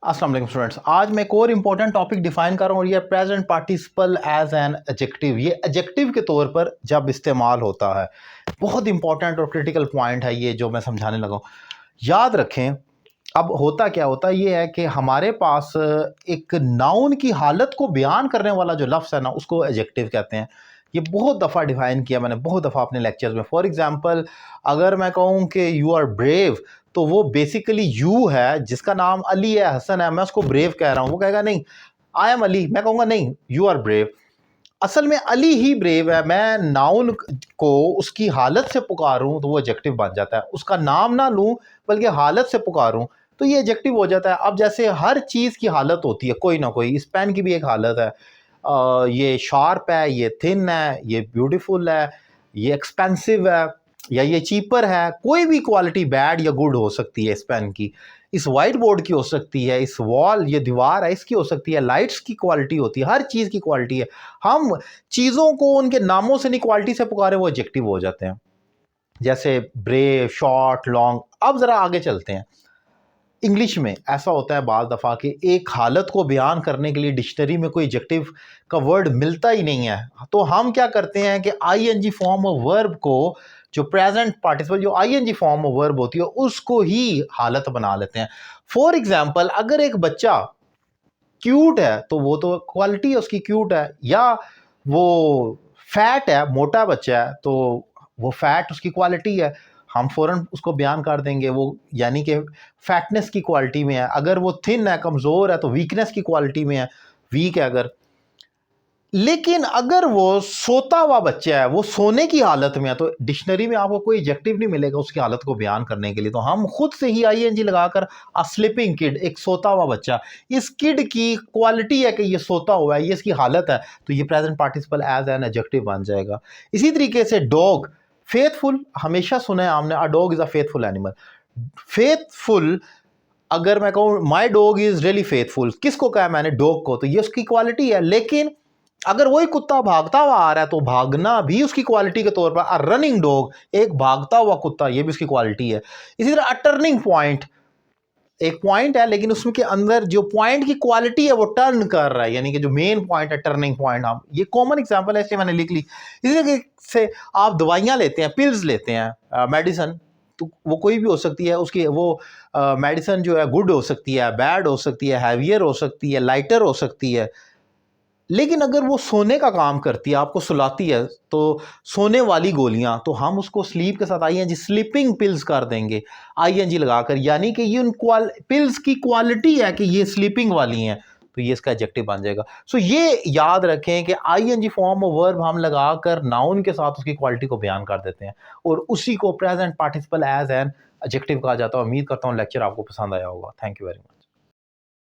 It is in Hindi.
अस्सलाम वालेकुम स्टूडेंट्स। आज मैं एक और इम्पोर्टेंट टॉपिक डिफाइन कर रहा हूँ और ये present participle as an adjective. ये एडजेक्टिव के तौर पर जब इस्तेमाल होता है, बहुत इंपॉर्टेंट और क्रिटिकल पॉइंट है ये जो मैं समझाने लगा हूँ। याद रखें, अब होता क्या होता है ये है कि हमारे पास एक नाउन की हालत को बयान करने वाला जो लफ्ज़ है ना, उसको एडजेक्टिव कहते हैं। ये बहुत दफ़ा डिफाइन किया मैंने, बहुत दफ़ा अपने लेक्चर्स में। फॉर एग्जांपल, अगर मैं कहूँ कि यू आर ब्रेव, तो वो बेसिकली यू है जिसका नाम अली है, हसन है, मैं उसको ब्रेव कह रहा हूँ। वो कहेगा नहीं, आई एम अली। मैं कहूँगा नहीं, यू आर ब्रेव। असल में अली ही ब्रेव है। मैं नाउन को उसकी हालत से पुकारूं तो वो एडजेक्टिव बन जाता है। उसका नाम ना लूं बल्कि हालत से पुकारूं तो ये एडजेक्टिव हो जाता है। अब जैसे हर चीज़ की हालत होती है कोई ना कोई, इस पेन की भी एक हालत है। ये शार्प है, ये थिन है, ये ब्यूटीफुल है, ये एक्सपेंसिव है, या ये चीपर है। कोई भी क्वालिटी बैड या गुड हो सकती है इस पेन की। इस वाइट बोर्ड की हो सकती है, इस वॉल, ये दीवार है, इसकी हो सकती है, लाइट्स की क्वालिटी होती है, हर चीज़ की क्वालिटी है। हम चीज़ों को उनके नामों से नहीं, क्वालिटी से पुकारे, वो एडजेक्टिव हो जाते हैं। जैसे ब्रेव, शॉर्ट, लॉन्ग। अब ज़रा आगे चलते हैं। इंग्लिश में ऐसा होता है बाज़ दफ़ा कि एक हालत को बयान करने के लिए डिक्शनरी में कोई एडजेक्टिव का वर्ड मिलता ही नहीं है, तो हम क्या करते हैं कि आईएनजी फॉर्म ऑफ वर्ब को, जो प्रेजेंट पार्टिसिपल जो आईएनजी फॉर्म ऑफ वर्ब होती है, उसको ही हालत बना लेते हैं। फॉर एग्जाम्पल, अगर एक बच्चा क्यूट है तो वो तो क्वालिटी है उसकी, क्यूट है। या वो फैट है, मोटा बच्चा है, तो वो फैट उसकी क्वालिटी है। हम फ़ौरन उसको बयान कर देंगे, वो यानी कि फैटनेस की क्वालिटी में है। अगर वो थिन है, कमज़ोर है, तो वीकनेस की क्वालिटी में है, वीक है अगर। लेकिन अगर वो सोता हुआ बच्चा है, वो सोने की हालत में है, तो डिक्शनरी में आपको कोई एडजेक्टिव नहीं मिलेगा उसकी हालत को बयान करने के लिए। तो हम खुद से ही आईएनजी लगाकर अ स्लीपिंग किड, एक सोता हुआ बच्चा, इस किड की क्वालिटी है कि ये सोता हुआ है, ये इसकी हालत है, तो ये present participle as an adjective बन जाएगा। इसी तरीके से डॉग, फेथफुल, हमेशा सुना है हमने, a dog is a faithful animal. Faithful, अगर मैं कहूँ my dog is really faithful, किसको कहा मैंने? डॉग को। तो ये उसकी क्वालिटी है। लेकिन अगर वही कुत्ता भागता हुआ आ रहा है तो भागना भी उसकी क्वालिटी के तौर पर, अ रनिंग डॉग, एक भागता हुआ कुत्ता, ये भी उसकी क्वालिटी है। इसी तरह अ टर्निंग पॉइंट, एक पॉइंट है लेकिन उसमें के अंदर जो पॉइंट की क्वालिटी है वो टर्न कर रहा है, यानी कि जो मेन पॉइंट है, टर्निंग पॉइंट। हम, ये कॉमन एग्जांपल है, इसलिए मैंने लिख ली। इसी तरीके से आप दवाइयाँ लेते हैं, पिल्स लेते हैं, मेडिसन, तो वो कोई भी हो सकती है। उसकी वो मेडिसन जो है गुड हो सकती है, बैड हो सकती है, हैवियर हो सकती है, लाइटर हो सकती है। लेकिन अगर वो सोने का काम करती है, आपको सुलाती है, तो सोने वाली गोलियां, तो हम उसको स्लीप के साथ आईएनजी स्लीपिंग पिल्स कर देंगे, आईएनजी लगाकर, यानी कि ये उन पिल्स की क्वालिटी है कि ये स्लीपिंग वाली हैं, तो ये इसका एडजेक्टिव बन जाएगा। सो ये याद रखें कि आईएनजी फॉर्म ऑफ वर्ब हम लगाकर नाउन के साथ उसकी क्वालिटी को बयान कर देते हैं, और उसी को present participle as an adjective कहा जाता है। उम्मीद करता हूँ लेक्चर आपको पसंद आया होगा। Thank you very much.